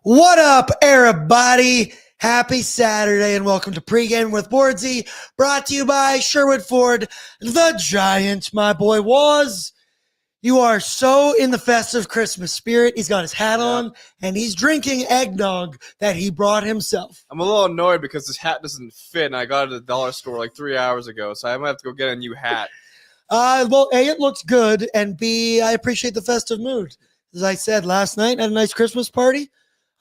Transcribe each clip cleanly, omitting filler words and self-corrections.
What up, everybody? Happy Saturday and welcome to Pregame with Bordzy, brought to you by Sherwood Ford, the Giant, my boy Was. You are so in the festive Christmas spirit. He's got his hat on and he's drinking eggnog that he brought himself. I'm a little annoyed because this hat doesn't fit and I got it at the dollar store like 3 hours ago, so I might have to go get a new hat. Well, A, it looks good, and B, I appreciate the festive mood. As I said last night at a nice Christmas party,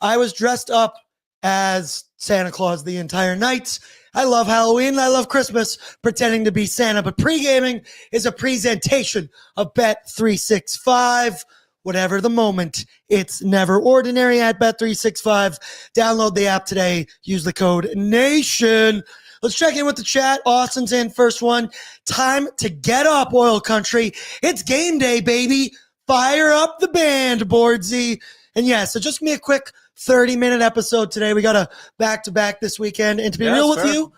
I was dressed up as Santa Claus the entire night. I love Halloween. I love Christmas, pretending to be Santa. But pre-gaming is a presentation of Bet365. Whatever the moment, it's never ordinary at Bet365. Download the app today. Use the code NATION. Let's check in with the chat. Austin's in first one. Time to get up, Oil Country. It's game day, baby. Fire up the band, Bordzy. And yeah, so just give me a quick 30-minute episode today. We got a back-to-back this weekend. And to be real with you,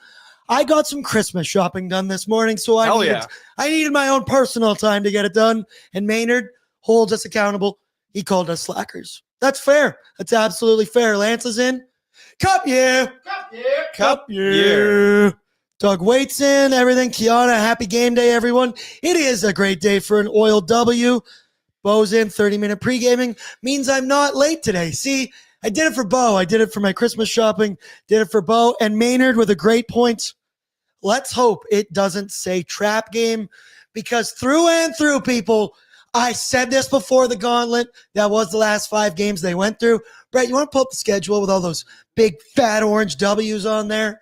I got some Christmas shopping done this morning, so I needed my own personal time to get it done. And Maynard holds us accountable. He called us slackers. That's fair. That's absolutely fair. Lance is in. Cup year. Cup year. Doug Waits in. Everything. Kiana, happy game day, everyone. It is a great day for an Oil W. Bo's in. 30-minute pre-gaming means I'm not late today. See, I did it for Bo. I did it for my Christmas shopping. Did it for Bo. And Maynard with a great point. Let's hope it doesn't say trap game, because through and through, people, I said this before the gauntlet. That was the last 5 games they went through. Brett, you want to pull up the schedule with all those big fat orange W's on there?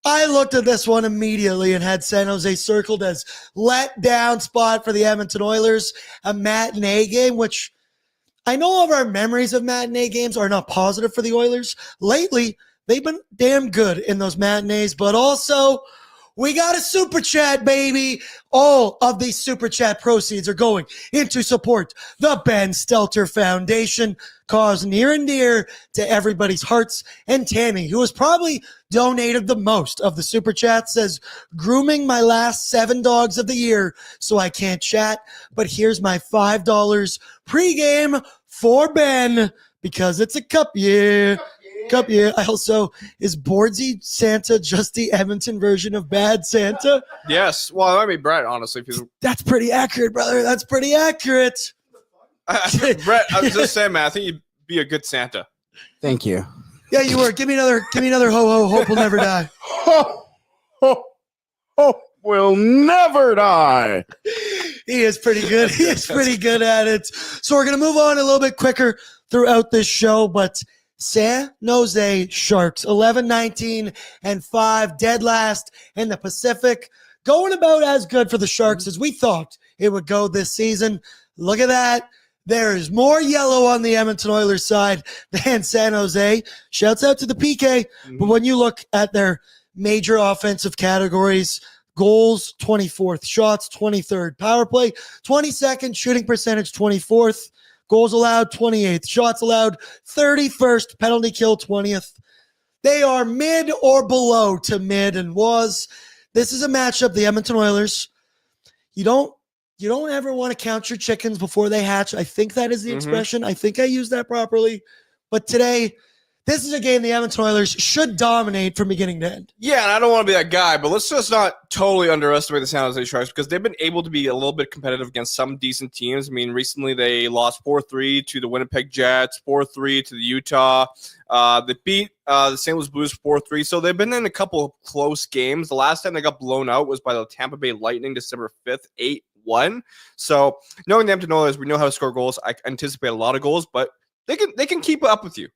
I looked at this one immediately and had San Jose circled as letdown spot for the Edmonton Oilers, a matinee game, which I know all of our memories of matinee games are not positive for the Oilers. Lately, they've been damn good in those matinees, but also we got a super chat, baby. All of these super chat proceeds are going into support the Ben Stelter Foundation, cause near and dear to everybody's hearts. And Tammy, who has probably donated the most of the super chat, says, grooming my last 7 dogs of the year, so I can't chat. But here's my $5 pregame for Ben, because it's a cup year. Cup year. I also, is Bordzy Santa just the Edmonton version of Bad Santa? Yes. Well, I mean, Brett, honestly. That's pretty accurate, brother. That's pretty accurate. Brett, I was just saying, man, I think you'd be a good Santa. Thank you. Yeah, you were. Give me another ho, hope will never die. Ho, will never die. He is pretty good. He is pretty good at it. So we're going to move on a little bit quicker throughout this show, but San Jose Sharks, 11-19-5, dead last in the Pacific. Going about as good for the Sharks as we thought it would go this season. Look at that. There is more yellow on the Edmonton Oilers side than San Jose. Shouts out to the PK. But when you look at their major offensive categories, goals, 24th, shots, 23rd, power play, 22nd, shooting percentage, 24th. Goals allowed, 28th. Shots allowed, 31st. Penalty kill, 20th. They are mid or below to mid, and this is a matchup, the Edmonton Oilers. You don't ever want to count your chickens before they hatch. I think that is the expression. I think I used that properly. But today, this is a game the Edmonton Oilers should dominate from beginning to end. Yeah, and I don't want to be that guy, but let's just not totally underestimate the San Jose Sharks, because they've been able to be a little bit competitive against some decent teams. I mean, recently they lost 4-3 to the Winnipeg Jets, 4-3 to the Utah. They beat the St. Louis Blues 4-3, so they've been in a couple of close games. The last time they got blown out was by the Tampa Bay Lightning, December 5th, 8-1. So knowing the Edmonton Oilers, we know how to score goals. I anticipate a lot of goals, but they can keep up with you.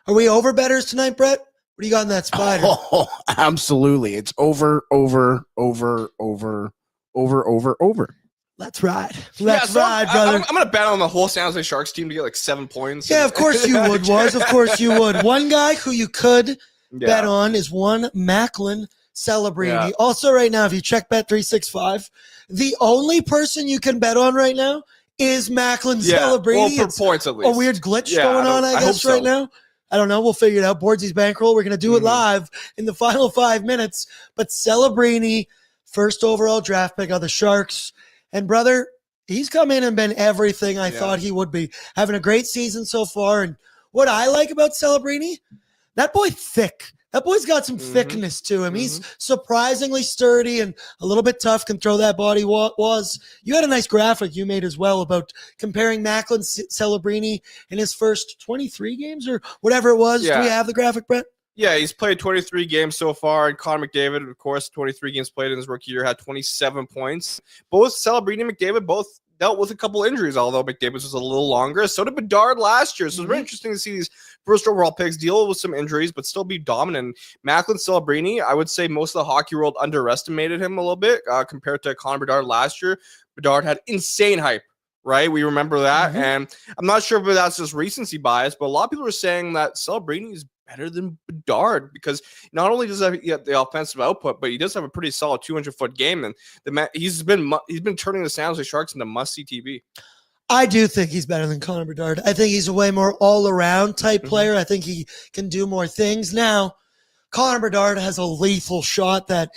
Are we over betters tonight, Brett? What do you got in that spider? Oh, absolutely. It's over. Let's ride. Let's ride, brother. I'm going to bet on the whole San Jose Sharks team to get like 7 points. Yeah, of course you would, Was. Of course you would. One guy who you could bet on is one Macklin Celebrini. Yeah. Also, right now, if you check Bet365, the only person you can bet on right now is Macklin Celebrini. Well, for points at least. A weird glitch going on, I guess, right now. I don't know. We'll figure it out. Bordzy's bankroll. We're going to do it live in the final 5 minutes. But Celebrini, first overall draft pick of the Sharks. And, brother, he's come in and been everything I thought he would be. Having a great season so far. And what I like about Celebrini, that boy thick. That boy's got some Mhm. thickness to him. He's surprisingly sturdy and a little bit tough, can throw that body was. You had a nice graphic you made as well about comparing Macklin Celebrini in his first 23 games or whatever it was. Yeah. Do we have the graphic, Brett? Yeah, he's played 23 games so far. And Connor McDavid, of course, 23 games played in his rookie year, had 27 points. Both Celebrini and McDavid both dealt with a couple injuries, although McDavid's was a little longer. So did Bedard last year. So it's very interesting to see these first overall picks deal with some injuries, but still be dominant. Macklin Celebrini, I would say most of the hockey world underestimated him a little bit compared to Connor Bedard last year. Bedard had insane hype. Right, we remember that, and I'm not sure if that's just recency bias, but a lot of people are saying that Celebrini is better than Bedard because not only does he have the offensive output, but he does have a pretty solid 200-foot game, and he's been turning the San Jose Sharks into must-see TV. I do think he's better than Connor Bedard. I think he's a way more all-around type player. I think he can do more things. Now, Connor Bedard has a lethal shot that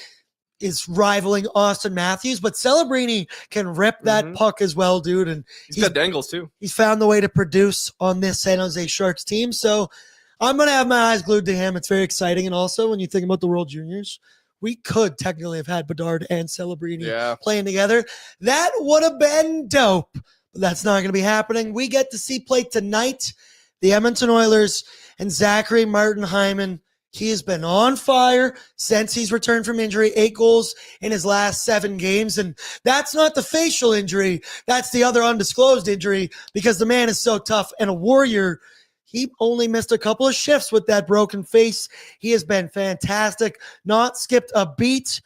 is rivaling Austin Matthews, but Celebrini can rip that puck as well, dude. And he's got dangles too. He's found the way to produce on this San Jose Sharks team. So I'm going to have my eyes glued to him. It's very exciting. And also, when you think about the World Juniors, we could technically have had Bedard and Celebrini playing together. That would have been dope, but that's not going to be happening. We get to see play tonight the Edmonton Oilers and Zachary Martin Hyman. He has been on fire since he's returned from injury, 8 goals in his last 7 games. And that's not the facial injury. That's the other undisclosed injury because the man is so tough and a warrior. He only missed a couple of shifts with that broken face. He has been fantastic, not skipped a beat.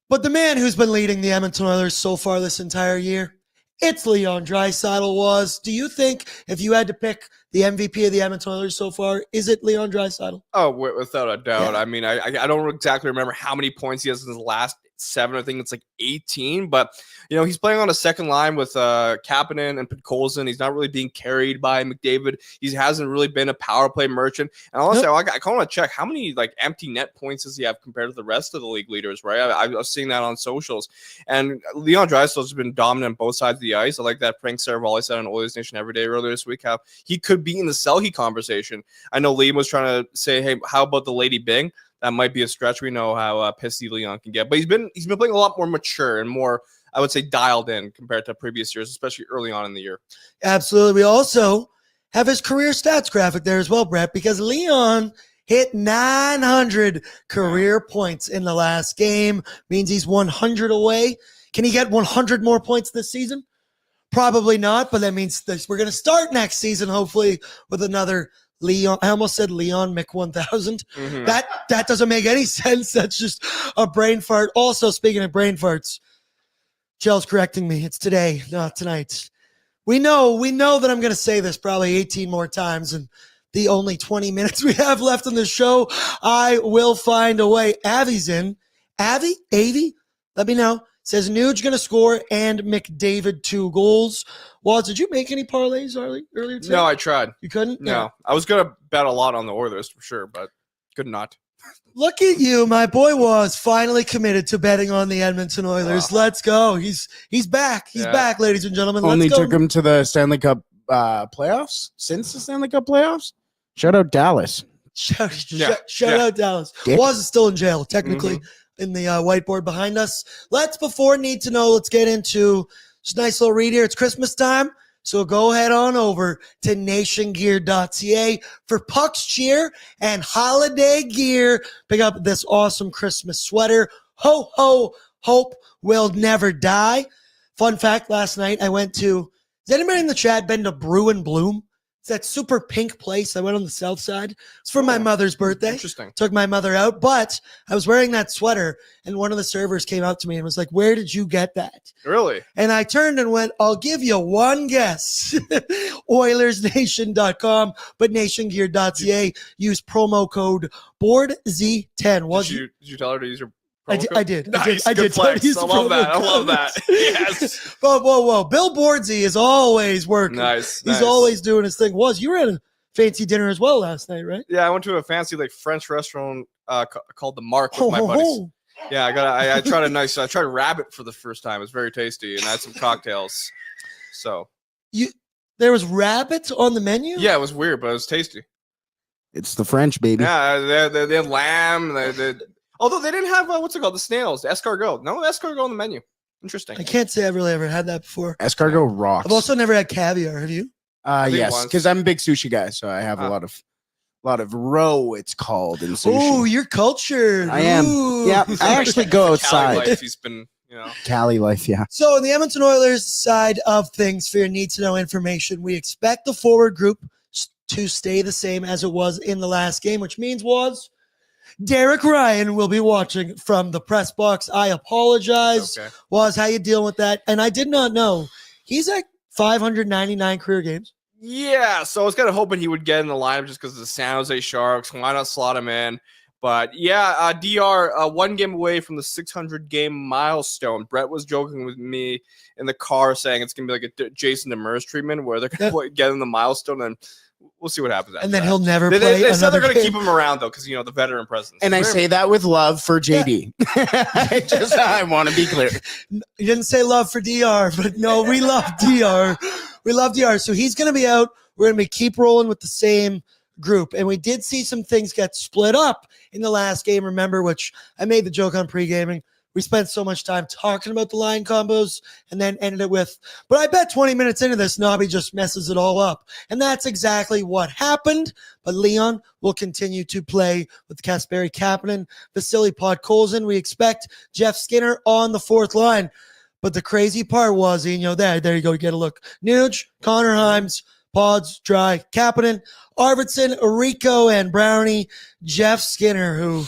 But the man who's been leading the Edmonton Oilers so far this entire year, it's Leon Draisaitl. Do you think if you had to pick the MVP of the Edmonton Oilers so far, is it Leon Draisaitl? Oh, without a doubt. Yeah. I mean, I don't exactly remember how many points he has in his last 7. I think it's like 18. But, you know, he's playing on a second line with Kapanen and Podkolzin. He's not really being carried by McDavid. He hasn't really been a power play merchant. And honestly, I kind of want to check how many like empty net points does he have compared to the rest of the league leaders, right? I was seeing that on socials. And Leon Draisaitl has been dominant on both sides of the ice. I like that Frank Saravalli said on Oilersnation Every Day earlier this week how he could be in the Selke conversation. I know Liam was trying to say, hey, how about the Lady Bing? That might be a stretch. We know how pissy Leon can get, but he's been playing a lot more mature and more, I would say, dialed in compared to previous years, especially early on in the year. Absolutely. We also have his career stats graphic there as well, Brett, because Leon hit 900 career points in the last game. Means he's 100 away. Can he get 100 more points this season? Probably not, but that means we're going to start next season, hopefully, with another Leon. I almost said Leon Mick 1000. That doesn't make any sense. That's just a brain fart. Also, speaking of brain farts, Jell's correcting me. It's today, not tonight. We know that I'm going to say this probably 18 more times, and the only 20 minutes we have left in the show, I will find a way. Avi's in. Avi, let me know. Says Nuge going to score and McDavid 2 goals. Waz, did you make any parlays earlier today? No, I tried. You couldn't? No. Yeah. I was going to bet a lot on the Oilers for sure, but could not. Look at you. My boy was finally committed to betting on the Edmonton Oilers. Wow. Let's go. He's back. He's back, ladies and gentlemen. Only took him to the Stanley Cup playoffs since the Stanley Cup playoffs. Shout out Dallas. Shout out Dallas. Waz is still in jail, technically. In the whiteboard behind us. Before Need to Know, let's get into this nice little read here. It's Christmas time, so go head on over to nationgear.ca for pucks cheer and holiday gear. Pick up this awesome Christmas sweater. Ho, ho, hope will never die. Fun fact, last night I went to, has anybody in the chat been to Brew and Bloom? It's that super pink place. I went on the south side. It's for my mother's birthday. Interesting. Took my mother out, but I was wearing that sweater, and one of the servers came up to me and was like, "Where did you get that?" Really? And I turned and went, "I'll give you one guess." Oilersnation.com, but nationgear.ca. Use promo code BORDZ10. Did you tell her to use your I did. Nice. I did. Flex. I love that. Yes. Whoa. Bill Bordzy is always working. Nice. He's always doing his thing. You were at a fancy dinner as well last night, right? Yeah, I went to a fancy French restaurant called the Mark with my buddies. Yeah, I tried rabbit for the first time. It's very tasty, and I had some cocktails. So There was rabbit on the menu? Yeah, it was weird, but it was tasty. It's the French, baby. Yeah, they had lamb. Although they didn't have, what's it called? The snails, the escargot. No escargot on the menu. Interesting. I can't say I've really ever had that before. Escargot rocks. I've also never had caviar. Have you? Yes, once. because I'm a big sushi guy, so I have a lot of roe. It's called in sushi. Oh, you're cultured. I am. Ooh. Yeah, I actually go Cali outside. life, he's been, Cali life, yeah. So, in the Edmonton Oilers side of things, for your need-to-know information, we expect the forward group to stay the same as it was in the last game, which means Derek Ryan will be watching from the press box. I apologize. Okay. How you dealing with that? And I did not know he's at 599 career games. Yeah, so I was kind of hoping he would get in the lineup just because of the San Jose Sharks. Why not slot him in? But yeah, DR, 1 game away from the 600-game milestone. Brett was joking with me in the car saying it's going to be like a Jason Demers treatment where they're going to get in the milestone, and well see what happens after And then that. he'll never play They said another they're going to game. keep him around, though, because, the veteran presence. And I say that with love for JD. I want to be clear. You didn't say love for DR, but no, we love DR. We love DR. So he's going to be out. We're going to keep rolling with the same group. And we did see some things get split up in the last game, remember, which I made the joke on pre-gaming. We spent so much time talking about the line combos and then ended it with, but I bet 20 minutes into this, Nobby just messes it all up. And that's exactly what happened. But Leon will continue to play with Kasperi Kapanen, Vasily Podkolzin. We expect Jeff Skinner on the fourth line. But the crazy part was, there you go, get a look. Nuge, Connor Himes, Pods, Dry, Kapanen, Arvidsson, Rico, and Brownie, Jeff Skinner, who...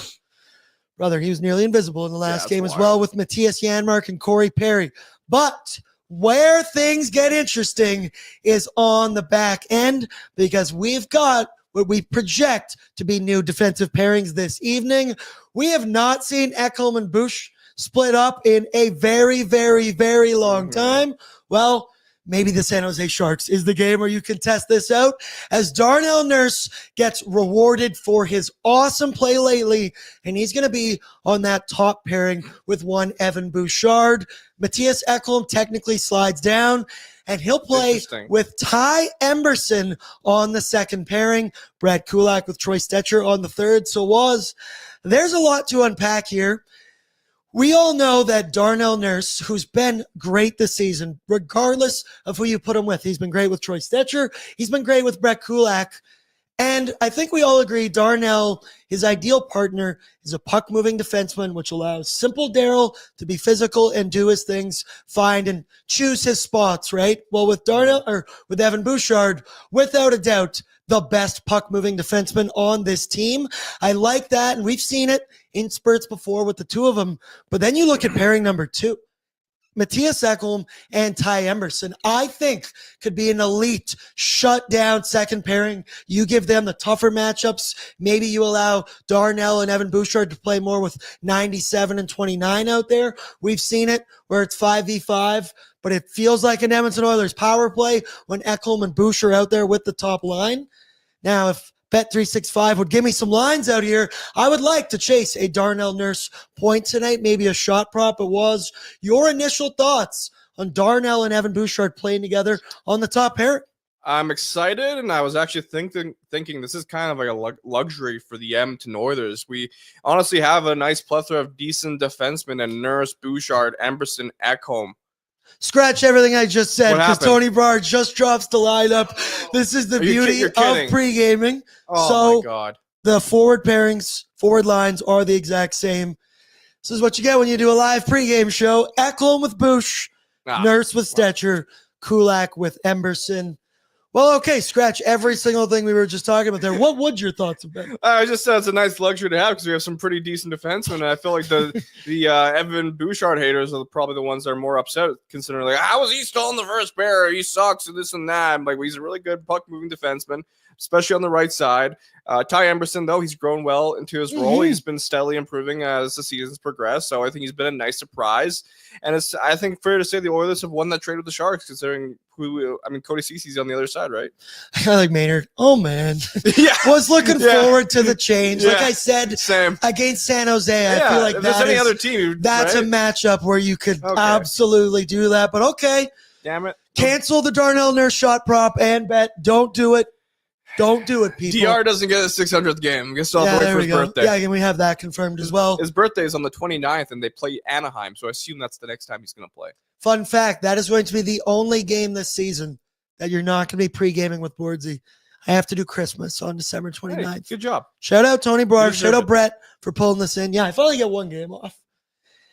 Brother, he was nearly invisible in the last game as well with Matthias Janmark and Corey Perry. But where things get interesting is on the back end, because we've got what we project to be new defensive pairings this evening. We have not seen Ekholm and Bush split up in a very, very, very long time. Well, maybe the San Jose Sharks is the game where you can test this out, as Darnell Nurse gets rewarded for his awesome play lately, and he's going to be on that top pairing with one Evan Bouchard. Matthias Ekholm technically slides down, and he'll play with Ty Emberson on the second pairing, Brad Kulak with Troy Stetcher on the third. So there's a lot to unpack here. We all know that Darnell Nurse, who's been great this season, regardless of who you put him with, he's been great with Troy Stetcher, he's been great with Brett Kulak, and I think we all agree Darnell, his ideal partner, is a puck-moving defenseman, which allows Simple Darryl to be physical and do his things, find and choose his spots, right? Well, with Evan Bouchard, without a doubt, the best puck-moving defenseman on this team. I like that, and we've seen it in spurts before with the two of them. But then you look at pairing number 2. Matthias Ekholm and Ty Emberson, I think, could be an elite shutdown second pairing. You give them the tougher matchups. Maybe you allow Darnell and Evan Bouchard to play more with 97 and 29 out there. We've seen it where it's 5v5, but it feels like an Edmonton Oilers power play when Ekholm and Bouchard are out there with the top line. Now, if Bet365 would give me some lines out here, I would like to chase a Darnell Nurse point tonight, maybe a shot prop. It was your initial thoughts on Darnell and Evan Bouchard playing together on the top pair. I'm excited, and I was actually thinking this is kind of like a luxury for the Edmonton Oilers. We honestly have a nice plethora of decent defensemen and Nurse, Bouchard, Emberson, Ekholm. Scratch everything I just said, because Tony Bard just drops the lineup. This is the beauty of pre-gaming. Oh, my God. The forward pairings, forward lines are the exact same. This is what you get when you do a live pre-game show. Ekholm with Bush, Nurse with Stetcher, Kulak with Emberson. Well, okay, scratch every single thing we were just talking about there. What would your thoughts have been? I just said it's a nice luxury to have because we have some pretty decent defensemen. And I feel like the Evan Bouchard haters are probably the ones that are more upset, considering like, how was he still in the first pair? He sucks and this and that. Like, he's a really good puck-moving defenseman, especially on the right side. Ty Emberson, though, he's grown well into his role. He's been steadily improving as the season's progressed, so I think he's been a nice surprise. And it's, I think, fair to say the Oilers have won that trade with the Sharks, considering CODY CECI's on the other side, right? I like Maynard. Oh, man. Yeah. Was looking forward to the change. Yeah. Like I said, Same. Against San Jose, I feel like if there's any other team, that's right? a matchup where you could absolutely do that. But okay. Damn it. Cancel the Darnell Nurse shot prop and bet. Don't do it. Don't do it, people. DR doesn't get his 600th game. He still have to wait for his birthday. Yeah, and we have that confirmed as well. His birthday is on the 29th, and they play Anaheim, so I assume that's the next time he's going to play. Fun fact, that is going to be the only game this season that you're not going to be pre-gaming with Bordzy. I have to do Christmas on December 29th. Hey, good job. Shout out Tony Barr. Shout out Brett for pulling this in. Yeah, I finally get one game off.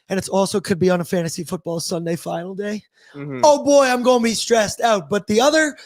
And it's also could be on a fantasy football Sunday final day. Mm-hmm. Oh boy, I'm going to be stressed out. But the other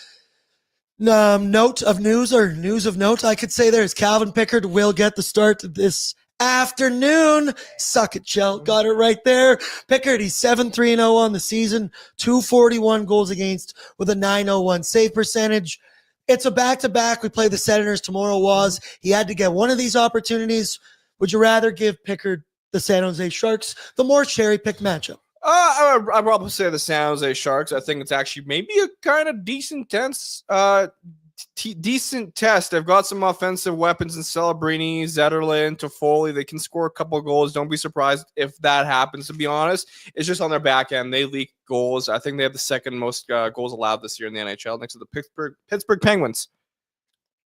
note of news of note, I could say there is Calvin Pickard will get the start this afternoon. Suck it, Chell. Got it right there. Pickard, he's 7-3-0 on the season, 241 goals against with a .901 save percentage. It's a back-to-back. We play the Senators tomorrow. He had to get one of these opportunities. Would you rather give Pickard the San Jose Sharks the more cherry-picked matchup? I'd probably say the San Jose Sharks. I think it's actually maybe a kind of decent test. They've got some offensive weapons in Celebrini, Zetterlund, Toffoli. They can score a couple of goals. Don't be surprised if that happens, to be honest. It's just on their back end. They leak goals. I think they have the second most goals allowed this year in the NHL, next to the Pittsburgh Penguins.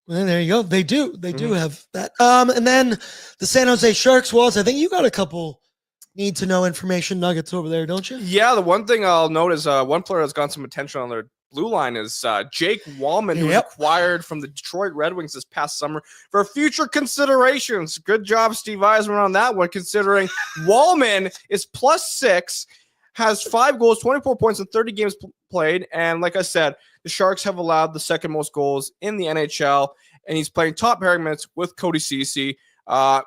Well, there you go. They do have that. And then the San Jose Sharks, Walls, I think you got a couple need-to-know information nuggets over there, don't you? Yeah, the one thing I'll note is one player that's gotten some attention on their blue line is Jake Wallman, who was acquired from the Detroit Red Wings this past summer for future considerations. Good job, Steve Eisman, on that one, considering Wallman is +6, has 5 goals, 24 points in 30 games played, and like I said, the Sharks have allowed the second most goals in the NHL, and he's playing top pairing minutes with CODY CECI.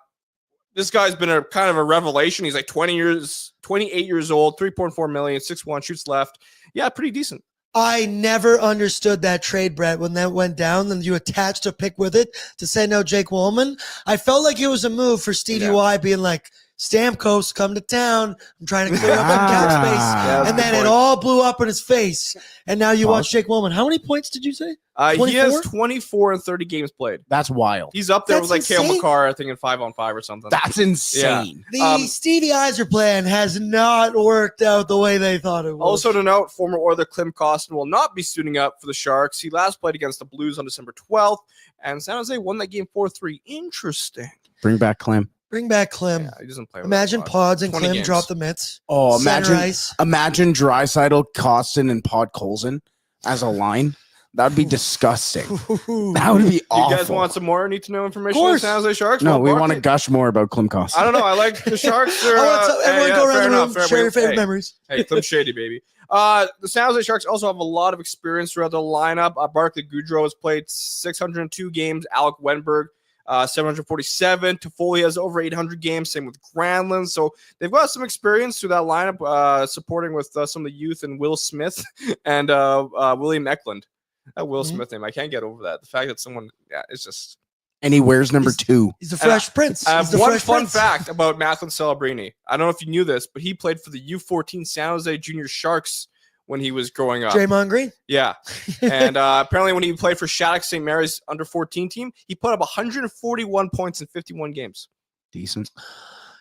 This guy's been a kind of a revelation. He's like 28 years old, 3.4 million, 6'1", shoots left. Yeah, pretty decent. I never understood that trade, Brett, when that went down and you attached a pick with it to say no Jake Wallman. I felt like it was a move for Stevie Y being like, Stamkos, come to town. I'm trying to clear up that cap space. And then it all blew up in his face. And now you watch Jake Wallman. How many points did you say? He has 24 in 30 games played. That's wild. He's up there That's with like Cale insane. Makar, I think, in 5-on-5 or something. That's insane. The Stevie Eiser plan has not worked out the way they thought it would. Also to note, former Oiler Klim Kostin will not be suiting up for the Sharks. He last played against the Blues on December 12th, and San Jose won that game 4-3. Interesting. Bring back Clem. Bring back Clem. Yeah, he doesn't play with Imagine Pods and Clem games. drop the mitts. Oh, Center ice. imagine Draisaitl, Kostin, and Pod Colson as a line. That would be disgusting. That would be awful. You guys want some more need-to-know information on San Jose Sharks? No, Well, we want to Barkley- gush more about Clem Kostin. I don't know. I like the Sharks. Everyone go around the room, fair share your enough. favorite memories. Hey, Clem Shady, baby. The San Jose Sharks also have a lot of experience throughout the lineup. Barkley Goodrow has played 602 games. Alec Wenberg, 747. Toffoli has over 800 games. Same with Granlund. So they've got some experience through that lineup, supporting with some of the youth and Will Smith and William Eklund. That Will Smith name, I can't get over that. The fact that someone, it's just. And he wears number 2. He's the Fresh Prince. I He's have the one Fresh fun Prince. fact about Macklin Celebrini. I don't know if you knew this, but he played for the U14 San Jose Junior Sharks when he was growing up. Draymond Green. Yeah. And apparently when he played for Shattuck St. Mary's under 14 team, he put up 141 points in 51 games. Decent.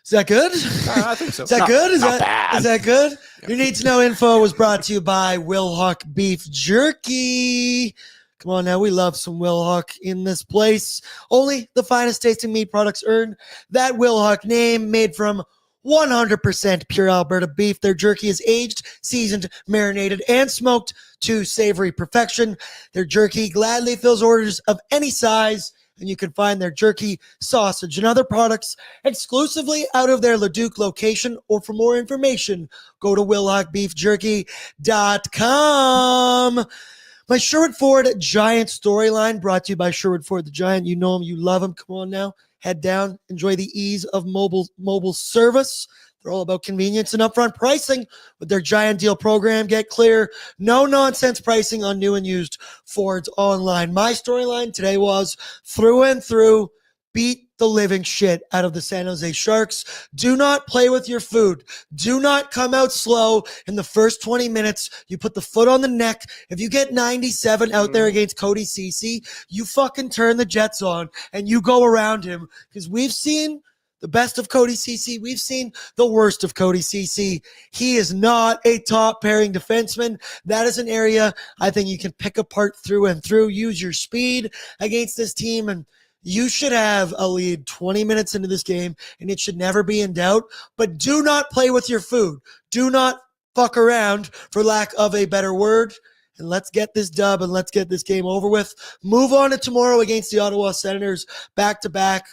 Is that good? I think so. Is that good? Is not that bad. Is that good? Your need to know info was brought to you by Wilhock Beef Jerky. Come on now, we love some Wilhock in this place. Only the finest tasting meat products earn that Wilhock name, made from 100% pure Alberta beef. Their jerky is aged, seasoned, marinated, and smoked to savory perfection. Their jerky gladly fills orders of any size, and you can find their jerky, sausage, and other products exclusively out of their Leduc location. Or for more information, go to WilhockBeefJerky.com. My Sherwood Ford Giant storyline brought to you by Sherwood Ford the Giant. You know him, you love him. Come on now, head down, enjoy the ease of mobile service. They're all about convenience and upfront pricing with their Giant Deal program. Get clear, no nonsense pricing on new and used Fords online. My storyline today was through and through, beat the living shit out of the San Jose Sharks. Do not play with your food. Do not come out slow in the first 20 minutes. You put the foot on the neck. If you get 97 out there against CODY CECI, you fucking turn the Jets on and you go around him, because we've seen the best of CODY CECI. We've seen the worst of CODY CECI. He is not a top pairing defenseman. That is an area I think you can pick apart through and through. Use your speed against this team, and you should have a lead 20 minutes into this game, and it should never be in doubt. But do not play with your food. Do not fuck around, for lack of a better word. And let's get this dub and let's get this game over with. Move on to tomorrow against the Ottawa Senators back-to-back.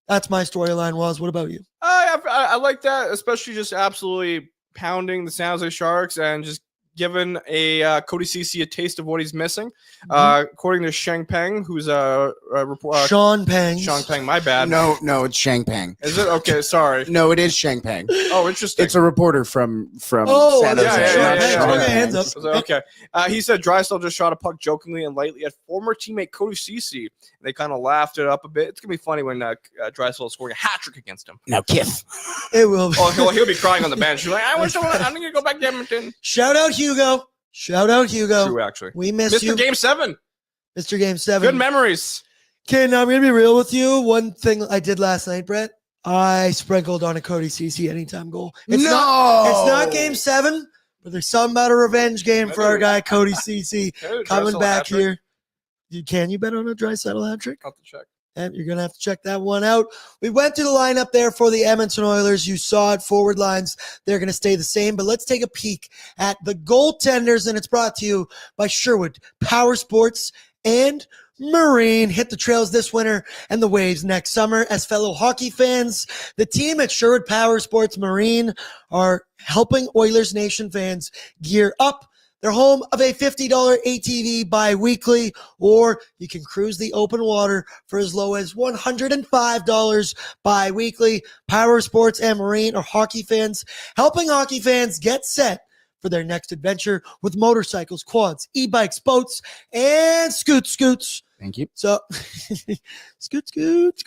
That's my storyline, Was. What about you? I like that, especially just absolutely pounding the San Jose Sharks and just giving a CODY CECI a taste of what he's missing. According to Sheng Peng, who's a report. Sean Peng. Sean Peng, my bad. No, it's Shang Peng. Is it? Okay, sorry. No, it is Shang Peng. Oh, interesting. It's a reporter from San Jose. Yeah. Hands up. Okay. He said Draisaitl just shot a puck jokingly and lightly at former teammate CODY CECI. They kind of laughed it up a bit. It's going to be funny when Draisaitl is scoring a hat trick against him. Now, Kith. It will. Oh, he'll be crying on the bench. He's like, I'm going to go back to Edmonton. Shout out Hugo. True, actually. We miss you. Mr. Game 7. Mr. Game 7. Good memories. Okay, now I'm going to be real with you. One thing I did last night, Brett, I sprinkled on a CODY CECI anytime goal. It's not Game 7, but there's something about a revenge game for our guy CODY CECI coming back here. Can you bet on a Draisaitl hat trick? I'll have to check. And you're going to have to check that one out. We went through the lineup there for the Edmonton Oilers. You saw it, forward lines. They're going to stay the same. But let's take a peek at the goaltenders, and it's brought to you by Sherwood Power Sports and Marine. Hit the trails this winter and the waves next summer. As fellow hockey fans, the team at Sherwood Power Sports Marine are helping Oilers Nation fans gear up. They're home of a $50 ATV bi-weekly, or you can cruise the open water for as low as $105 bi-weekly. Power Sports and Marine are hockey fans, helping hockey fans get set for their next adventure with motorcycles, quads, e-bikes, boats, and scoots. Thank you. So, scoot.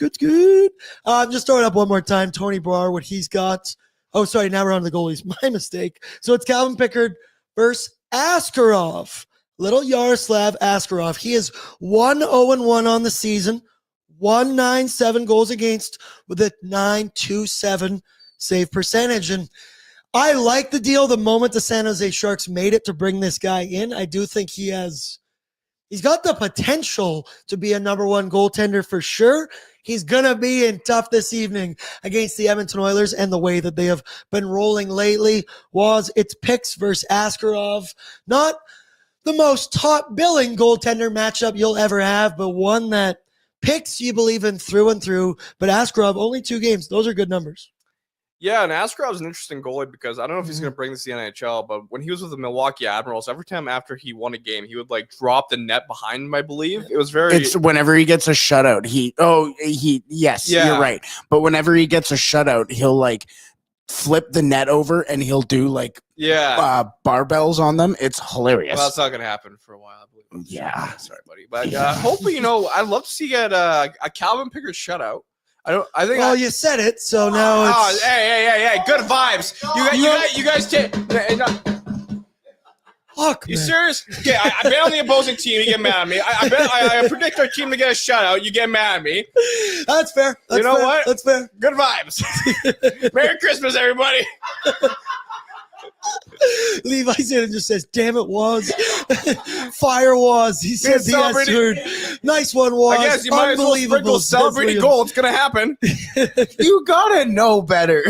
I'm just throwing up one more time. Tony Brar, what he's got. Oh, sorry, now we're on the goalies. My mistake. So it's Calvin Pickard versus Askarov. Little Yaroslav Askarov. He is 1-0-1 on the season. 197 goals against with a .927 save percentage. And I like the deal the moment the San Jose Sharks made it to bring this guy in. I do think he's got the potential to be a number one goaltender for sure. He's going to be in tough this evening against the Edmonton Oilers, and the way that they have been rolling lately it's Picks versus Askarov. Not the most top billing goaltender matchup you'll ever have, but one that Picks you believe in through and through. But Askarov, only 2 games. Those are good numbers. Yeah, and Askarov's an interesting goalie because I don't know if he's going to bring this to the NHL, but when he was with the Milwaukee Admirals, every time after he won a game, he would drop the net behind him, I believe. It was very... It's whenever he gets a shutout, you're right. But whenever he gets a shutout, he'll flip the net over and he'll do barbells on them. It's hilarious. Well, that's not going to happen for a while, I believe. Yeah. Sorry, buddy. But hopefully, I'd love to see a Calvin Pickard shutout. You said it, so now it's... Oh, hey, good vibes. You guys take... Fuck, you man. serious? Okay, I bet on the opposing team, you get mad at me. I predict our team to get a shutout, you get mad at me. That's fair. You know what? That's fair. Good vibes. Merry Christmas, everybody. Levi's in and just says, damn it, Was. Fire Was. He says he has heard. Nice one, Was. I guess you might as well sprinkle Celebrini goal. It's going to happen. You got to know better.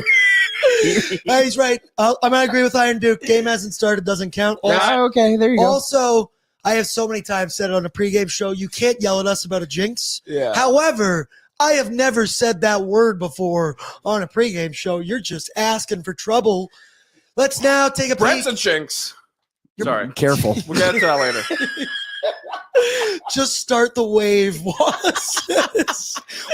He's right. I'm going to agree with Iron Duke. Game hasn't started, doesn't count. Okay, there you go. Also, I have so many times said it on a pregame show, you can't yell at us about a jinx. Yeah. However, I have never said that word before on a pregame show. You're just asking for trouble. Let's now take a Brent's peek. a jinx. Sorry. Careful. We'll get to that later. Just start the wave, Was.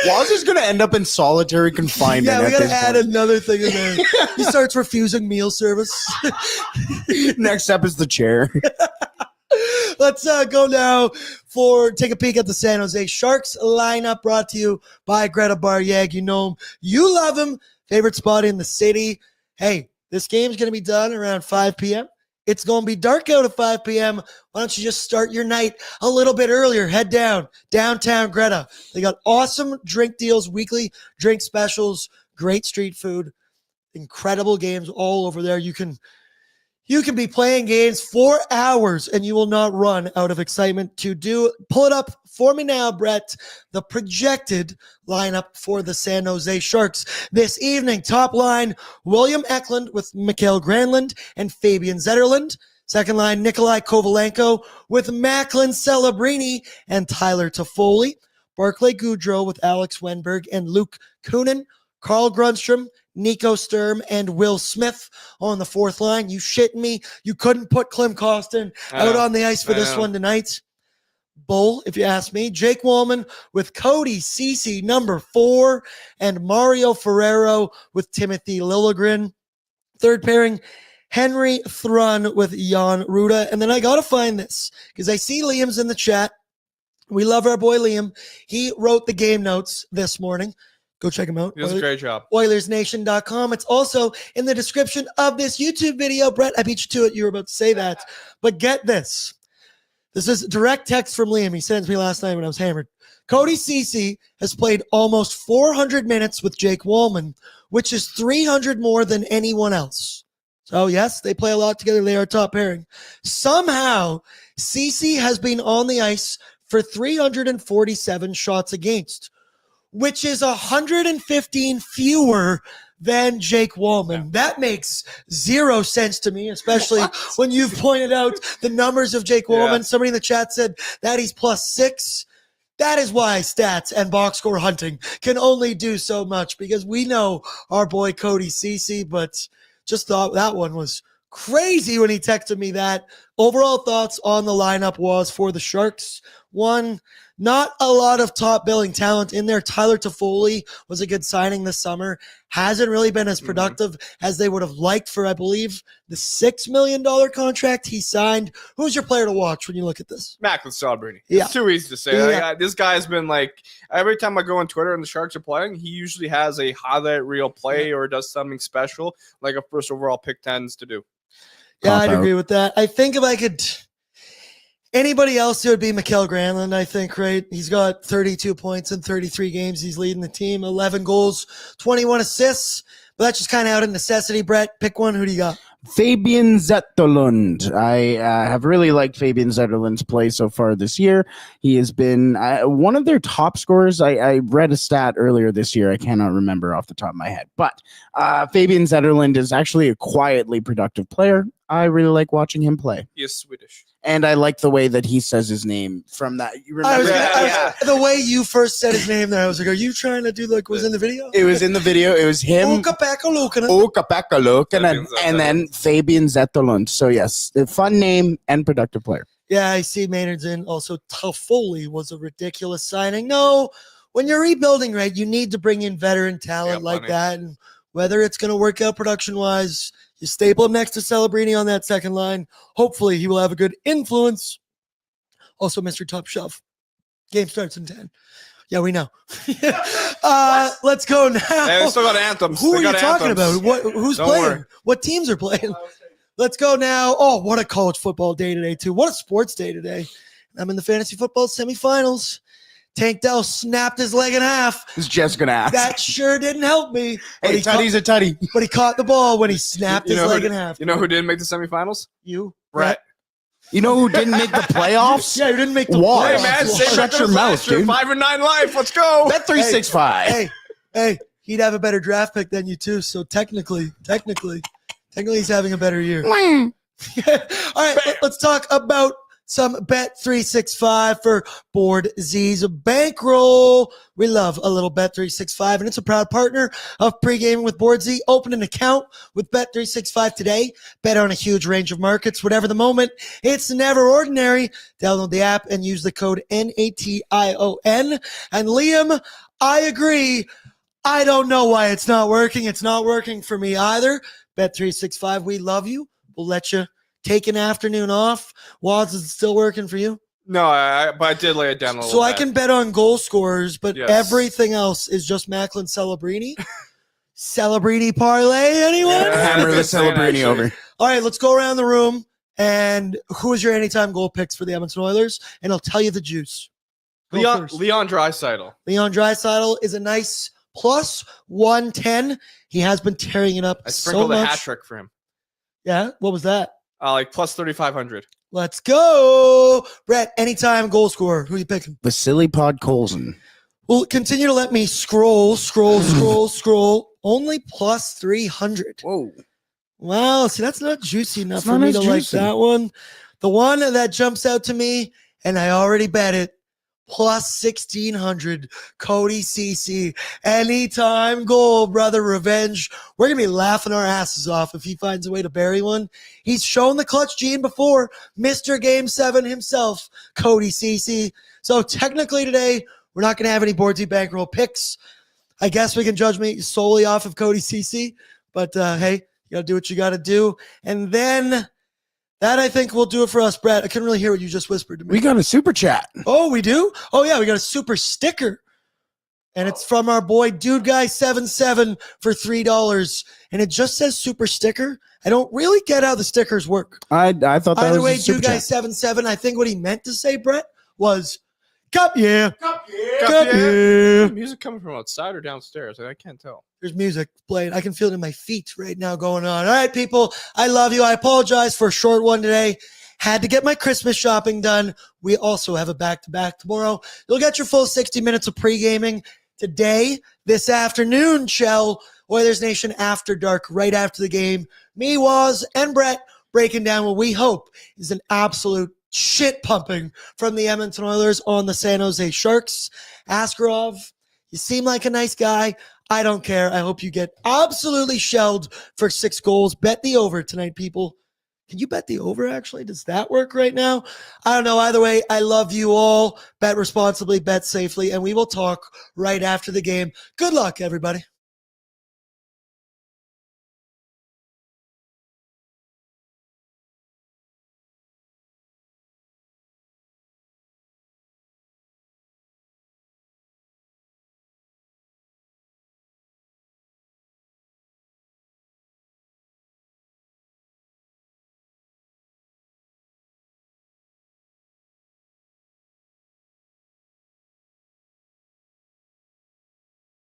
Was is going to end up in solitary confinement. Yeah, we got to add point. another thing in there. He starts refusing meal service. Next up is the chair. Let's go now take a peek at the San Jose Sharks lineup, brought to you by Greta Baryag. You know him. You love him. Favorite spot in the city. Hey, this game's going to be done around 5 p.m. It's going to be dark out at 5 p.m. Why don't you just start your night a little bit earlier? Head downtown Greta. They got awesome drink deals, weekly drink specials, great street food, incredible games all over there. You can be playing games for hours and you will not run out of excitement to do. Pull it up for me now, Brett. The projected lineup for the San Jose Sharks this evening. Top line, William Eklund with Mikael Granlund and Fabian Zetterlund. Second line, Nikolai Kovalenko with Macklin, Celebrini, and Tyler Toffoli. Barclay Goodrow with Alex Wenberg and Luke Kunin. Carl Grundstrom, Nico Sturm, and Will Smith on the fourth line. You shitting me? You couldn't put Klim Kostin out on the ice for this one tonight? Bull, if you ask me. Jake Wallman with CODY, CECI, number 4, and Mario Ferrero with Timothy Liljegren. Third pairing, Henry Thrun with Jan Ruda. And then I got to find this because I see Liam's in the chat. We love our boy Liam. He wrote the game notes this morning. Go check him out. He does a great job. Oilersnation.com. It's also in the description of this YouTube video. Brett, I beat you to it. You were about to say that. But get this. This is direct text from Liam. He sent it to me last night when I was hammered. CODY CECI has played almost 400 minutes with Jake Wallman, which is 300 more than anyone else. So, yes, they play a lot together. They are top pairing. Somehow, CECI has been on the ice for 347 shots against, which is 115 fewer than Jake Wallman. Yeah. That makes zero sense to me, especially when you've pointed out the numbers of Jake Wallman. Yeah. Somebody in the chat said that he's +6. That is why stats and box score hunting can only do so much, because we know our boy CODY CECI, but just thought that one was crazy when he texted me that. Overall thoughts on the lineup was for the Sharks. One, not a lot of top billing talent in there. Tyler Toffoli was a good signing this summer. Hasn't really been as productive as they would have liked for, I believe, the $6 million contract he signed. Who's your player to watch when you look at this? Macklin, Celebrini. Yeah. It's too easy to say. Yeah. This guy's been like, every time I go on Twitter and the Sharks are playing, he usually has a highlight reel play or does something special like a first overall pick tends to do. Yeah, I'd agree with that. I think if I could... Anybody else, it would be Mikael Granlund, I think, right? He's got 32 points in 33 games. He's leading the team, 11 goals, 21 assists. But that's just kind of out of necessity, Brett. Pick one. Who do you got? Fabian Zetterlund. I have really liked Fabian Zetterlund's play so far this year. He has been one of their top scorers. I read a stat earlier this year. I cannot remember off the top of my head. But Fabian Zetterlund is actually a quietly productive player. I really like watching him play. He is Swedish. And I like the way that he says his name from that. You remember the way you first said his name there, I was like, are you trying to do like was in the video? It was in the video. It was him. And then Fabian Zetterlund. So, yes, a fun name and productive player. Yeah, I see Maynard's in. Also, Toffoli was a ridiculous signing. No, when you're rebuilding, right, you need to bring in veteran talent like that. And whether it's going to work out production-wise, you staple him next to Celebrini on that second line. Hopefully, he will have a good influence. Also, Mr. Top Shelf. Game starts in 10. Yeah, we know. Let's go now. Hey, they still got anthems. Who are you talking about? Who's playing? Worry. What teams are playing? Let's go now. Oh, what a college football day today, too. What a sports day today. I'm in the fantasy football semifinals. Tank Dell snapped his leg in half. I was just going to ask. That sure didn't help me. Hey, Tutty's a Tutty. But he caught the ball when he snapped his leg in half. You know who didn't make the semifinals? You. Brett. You know who didn't make the playoffs? Yeah, who didn't make the playoffs? Hey, man, shut your mouth, dude. 5-9 life. Let's go. Bet365. Hey, he'd have a better draft pick than you, too. So technically, he's having a better year. All right, let's talk about some Bet365 for Bordzy's bankroll. We love a little Bet365, and it's a proud partner of Pregaming with Bordzy. Open an account with Bet365 today. Bet on a huge range of markets, whatever the moment. It's never ordinary. Download the app and use the code NATION. And Liam, I agree. I don't know why it's not working. It's not working for me either. Bet365, we love you. We'll let you take an afternoon off. Wads, is it still working for you? No, but I did lay it down a little bit. So I can bet on goal scorers, but everything else is just Macklin Celebrini. Celebrini parlay, anyone? Hammer the Celebrini over. All right, let's go around the room. And who is your anytime goal picks for the Edmonton Oilers? And I'll tell you the juice. Leon Draisaitl. Leon Draisaitl is a nice plus 110. He has been tearing it up I so sprinkled a much. hat trick for him. Yeah, what was that? Like plus 3,500. Let's go. Brett, anytime goal scorer. Who are you picking? Vasily Podkolzin. Well, continue to let me scroll. Only plus 300. Whoa. Wow, see, that's not juicy enough It's for not me as to like juicy. that one. The one that jumps out to me, and I already bet it, plus 1,600, CODY CECI. Anytime goal, brother, revenge. We're going to be laughing our asses off if he finds a way to bury one. He's shown the clutch gene before. Mr. Game 7 himself, CODY CECI. So technically today, we're not going to have any Bordzy bankroll picks. I guess we can judge me solely off of CODY CECI. But hey, you got to do what you got to do. And then that, I think, will do it for us, Brad. I couldn't really hear what you just whispered to me. We got a super chat. Oh, we do? Oh, yeah, we got a super sticker. And it's from our boy Dude Guy 77 for $3. And it just says super sticker. I don't really get how the stickers work. I thought that Either was way, a super Dude Guy chat. 77, I think what he meant to say, Brett, was cup yeah. Cup yeah. Music coming from outside or downstairs? I can't tell. There's music playing. I can feel it in my feet right now going on. All right, people, I love you. I apologize for a short one today. Had to get my Christmas shopping done. We also have a back-to-back tomorrow. You'll get your full 60 minutes of pre-gaming today, this afternoon, Shell. Oilersnation After Dark, right after the game. Me, Waz, and Brett breaking down what we hope is an absolute shit pumping from the Edmonton Oilers on the San Jose Sharks. Askarov, you seem like a nice guy. I don't care. I hope you get absolutely shelled for 6 goals. Bet the over tonight, people. Can you bet the over, actually? Does that work right now? I don't know. Either way, I love you all. Bet responsibly, bet safely, and we will talk right after the game. Good luck, everybody.